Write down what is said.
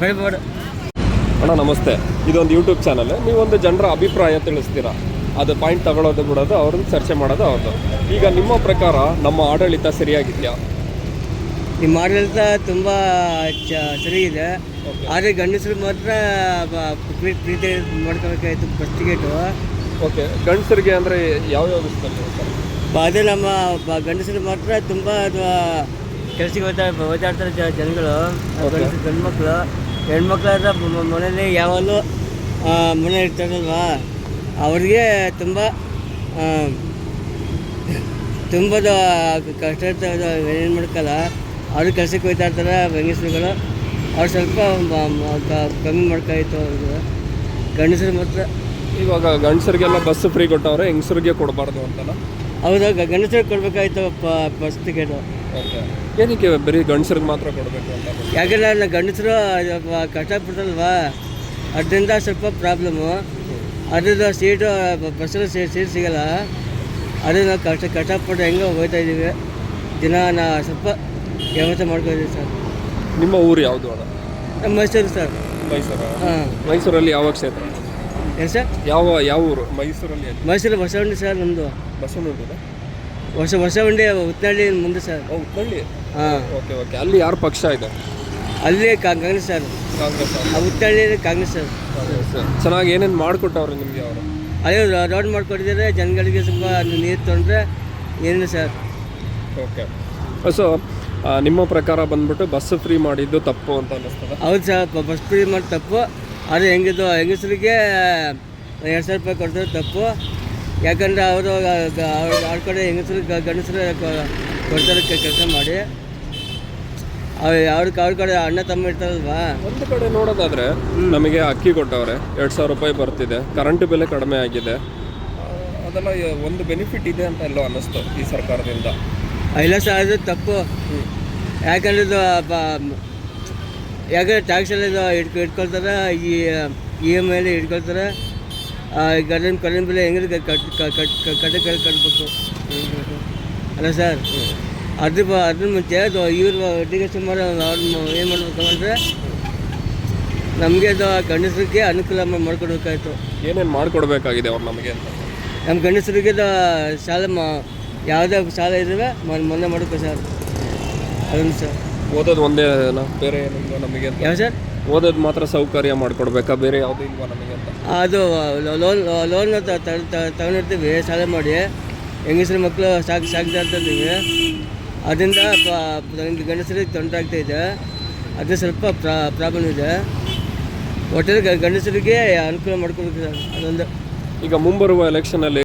ಬೆಳಿಬೋದು. ಅಣ್ಣ ನಮಸ್ತೆ, ಇದೊಂದು ಯೂಟ್ಯೂಬ್ ಚಾನಲ್. ನೀವೊಂದು ಜನರ ಅಭಿಪ್ರಾಯ ತಿಳಿಸ್ತೀರಾ, ಅದು ಪಾಯಿಂಟ್ ತಗೊಳ್ಳೋದು ಬಿಡೋದು ಅವ್ರನ್ನ ಚರ್ಚೆ ಮಾಡೋದು ಅವ್ರದ್ದು. ಈಗ ನಿಮ್ಮ ಪ್ರಕಾರ ನಮ್ಮ ಆಡಳಿತ ಸರಿಯಾಗಿದೆಯಾ? ನಿಮ್ಮ ಆಡಳಿತ ತುಂಬ ಸರಿ ಇದೆ. ಆದರೆ ಗಂಡಸರು ಮಾತ್ರ ಪ್ರೀತಿ ಮಾಡ್ಕೋಬೇಕಾಯ್ತು ಬಸ್ ಟಿಕೆಟು. ಓಕೆ, ಗಂಡಸರಿಗೆ ಅಂದರೆ ಯಾವ್ಯಾವ ವಿಷಯದಲ್ಲಿ ಸರ್? ಅದೇ ನಮ್ಮ ಗಂಡಸರು ಮಾತ್ರ ತುಂಬ ಕೆಲಸಕ್ಕೆ ಓದಾಡ್ತಾರೆ ಜನಗಳು. ಗಂಡು ಮಕ್ಕಳು ಹೆಣ್ಮಕ್ಳಾದ್ರೆ ಮನೇಲಿ ಯಾವಾಗಲೂ ಮನೆ ಇರ್ತಾರಲ್ವ, ಅವ್ರಿಗೆ ತುಂಬ ಕಷ್ಟ ಇರ್ತದೆ. ಏನು ಮಾಡ್ಕಲ್ಲ, ಅವರು ಕೆಲಸಕ್ಕೆ ಹೋಗ್ತಾ ಇರ್ತಾರೆ ಹೆಂಗಸರುಗಳು. ಅವ್ರು ಸ್ವಲ್ಪ ಕಮ್ಮಿ ಮಾಡ್ಕಾಯ್ತು ಅವ್ರಿಗೆ. ಗಂಡಸರು ಮಾತ್ರ ಇವಾಗ ಗಂಡಸರಿಗೆಲ್ಲ ಬಸ್ ಫ್ರೀ ಕೊಟ್ಟವ್ರೆ, ಹೆಂಗಸರಿಗೆ ಕೊಡಬಾರ್ದು ಅಂತಲ್ಲ? ಹೌದು, ಗಂಡಸರಿಗೆ ಕೊಡಬೇಕಾಯ್ತು ಬಸ್ ಟಿಕೆಟು. ಓಕೆ, ಏನಕ್ಕೆ ಬರೀ ಗಂಡಸರಿಗೆ ಮಾತ್ರ ಕೊಡಬೇಕು ಅಂತ? ಯಾಕೆಂದ್ರೆ ಗಂಡಸರು ಕಷ್ಟಪಡ್ತಲ್ವ, ಅದರಿಂದ ಸ್ವಲ್ಪ ಪ್ರಾಬ್ಲಮ್ಮು. ಅದ್ರದ್ದು ಸೀಟು ಬಸ್ಸಲ್ಲಿ ಸೀಟ್ ಸಿಗೋಲ್ಲ. ಅದು ನಾವು ಕಷ್ಟಪಟ್ಟು ಹೆಂಗೆ ಹೋಗ್ತಾ ಇದ್ದೀವಿ ದಿನ. ಸ್ವಲ್ಪ ವ್ಯವಸ್ಥೆ ಮಾಡ್ಕೊಂಡಿದ್ದೀವಿ ಸರ್. ನಿಮ್ಮ ಊರು ಯಾವುದು ಅಣ್ಣ? ನಮ್ಮ ಮೈಸೂರು ಸರ್. ಮೈಸೂರು? ಹಾಂ. ಮೈಸೂರಲ್ಲಿ ಯಾವ ಕ್ಷೇತ್ರ? ಏನು ಸರ್? ಯಾವ ಊರು ಮೈಸೂರಲ್ಲಿ? ಮೈಸೂರು ಬಸವಣ್ಣ ಸರ್ ನಮ್ಮದು. ಬಸವನಗುಡಿ? ಹೊಸವಂಡಿ ಉತ್ತನಹಳ್ಳಿ ಮುಂದೆ ಸರ್. ಉತ್ತನಹಳ್ಳಿ? ಹಾಂ. Okay okay. ಅಲ್ಲಿ ಯಾರ ಪಕ್ಷ ಇದೆ? ಅಲ್ಲಿ ಕಾಂಗ್ರೆಸ್ ಸರ್. ಕಾಂಗ್ರೆಸ್? ಉತ್ತನಹಳ್ಳಿ ಕಾಂಗ್ರೆಸ್ ಸರ್. ಚೆನ್ನಾಗಿ ಏನೇನು ಮಾಡಿಕೊಟ್ಟವ್ರೆ ನಿಮಗೆ ಅವರು? ಅದೇ ರೋಡ್ ಮಾಡಿಕೊಟ್ಟಿದ್ದಾರೆ ಜನಗಳಿಗೆ. ಸ್ವಲ್ಪ ನೀರು ತೊಗೊಂಡ್ರೆ ಏನಿಲ್ಲ ಸರ್. ಓಕೆ, ಸೊ ನಿಮ್ಮ ಪ್ರಕಾರ ಬಂದ್ಬಿಟ್ಟು ಬಸ್ ಫ್ರೀ ಮಾಡಿದ್ದು ತಪ್ಪು ಅಂತ ಅನ್ನಿಸ್ತದೆ? ಹೌದು ಸರ್, ಬಸ್ ಫ್ರೀ ಮಾಡಿ ತಪ್ಪು. ಆದರೆ ಹೆಂಗಿದ್ದು ಹೆಂಗಸರಿಗೆ 2,000 ರೂಪಾಯಿ ಕೊಡ್ತಾರೆ ತಪ್ಪು. ಯಾಕಂದರೆ ಅವರು ಅವ್ರ ಕಡೆ ಹೆಂಗಸರು ಗಂಡಸರು ಕೊಡ್ತಾರೆ ಕೆಲಸ ಮಾಡಿ. ಅವ್ರ ಕಡೆ ಅಣ್ಣ ತಮ್ಮ ಇರ್ತಾರಲ್ವಾ. ಒಂದು ಕಡೆ ನೋಡೋದಾದರೆ ನಮಗೆ ಅಕ್ಕಿ ಕೊಟ್ಟವ್ರೆ, 2,000 ರೂಪಾಯಿ ಬರ್ತಿದೆ, ಕರೆಂಟ್ ಬೆಲೆ ಕಡಿಮೆ ಆಗಿದೆ, ಅದೆಲ್ಲ ಒಂದು ಬೆನಿಫಿಟ್ ಇದೆ ಅಂತ ಎಲ್ಲೋ ಅನ್ನಿಸ್ತು ಈ ಸರ್ಕಾರದಿಂದ. ಇಲ್ಲ ಸರ್, ಅದು ತಪ್ಪು. ಯಾಕಂದ್ರೆ ಯಾಕಂದರೆ ಟ್ಯಾಕ್ಸಲ್ಲಿ ಇಟ್ಕೊಳ್ತಾರೆ, EMI ಇಟ್ಕೊಳ್ತಾರೆ. ಕರೆಂಟ್ ಬೆಲೆ ಹೆಂಗೆ ಕಟ್ಟಬೇಕು ಅಲ್ಲ ಸರ್. ಅದ್ರ ಮುಂಚೆ ಇವರು ಒಟ್ಟಿಗೆ ಸುಮಾರು ಅವ್ರು ಏನು ಮಾಡಬೇಕು ಅಂದರೆ ನಮಗೆ ಅದು ಗಂಡಸರಿಗೆ ಅನುಕೂಲ ಮಾಡ್ಕೊಡ್ಬೇಕಾಯ್ತು. ಏನೇನು ಮಾಡಿಕೊಡ್ಬೇಕಾಗಿದೆ ಅವ್ರು ನಮಗೆ ಅಂತ? ನಮ್ಮ ಗಂಡಸರಿಗೆ ಶಾಲೆ ಯಾವುದೇ ಶಾಲೆ ಇದ್ದಾವೆ ಮೊನ್ನೆ ಮಾಡಬೇಕು ಸರ್. ಅದನ್ನು ಸರ್. ಓದೋದು ಒಂದೇ ಬೇರೆ ಏನಿಲ್ವಾ ನಮಗೆ ಅಂತ? ಯಾವ ಸರ್? ಓದೋದು ಮಾತ್ರ ಸೌಕರ್ಯ ಮಾಡಿಕೊಡ್ಬೇಕಾ, ಬೇರೆ ಯಾವುದೂ ಇಲ್ವಾ ನಮಗೆ ಅಂತ? ಅದು ಲೋನ್ ತಗೊಂಡಿರ್ತೀವಿ ಶಾಲೆ ಮಾಡಿ. ಹೆಂಗಸರು ಮಕ್ಕಳು ಸಾಕ್ತಾ ಇರ್ತೀವಿ. ಅದರಿಂದ ಗಂಡಸರಿಗೆ ತೊಂದರೆ ಆಗ್ತಾಯಿದೆ. ಅದು ಸ್ವಲ್ಪ ಪ್ರಾಬ್ಲಮ್ ಇದೆ. ಒಟ್ಟಲ್ಲಿ ಗಂಡಸರಿಗೆ ಅನುಕೂಲ ಮಾಡ್ಕೊಬೇಕು ಸರ್, ಅದೊಂದು. ಈಗ ಮುಂಬರುವ ಎಲೆಕ್ಷನಲ್ಲಿ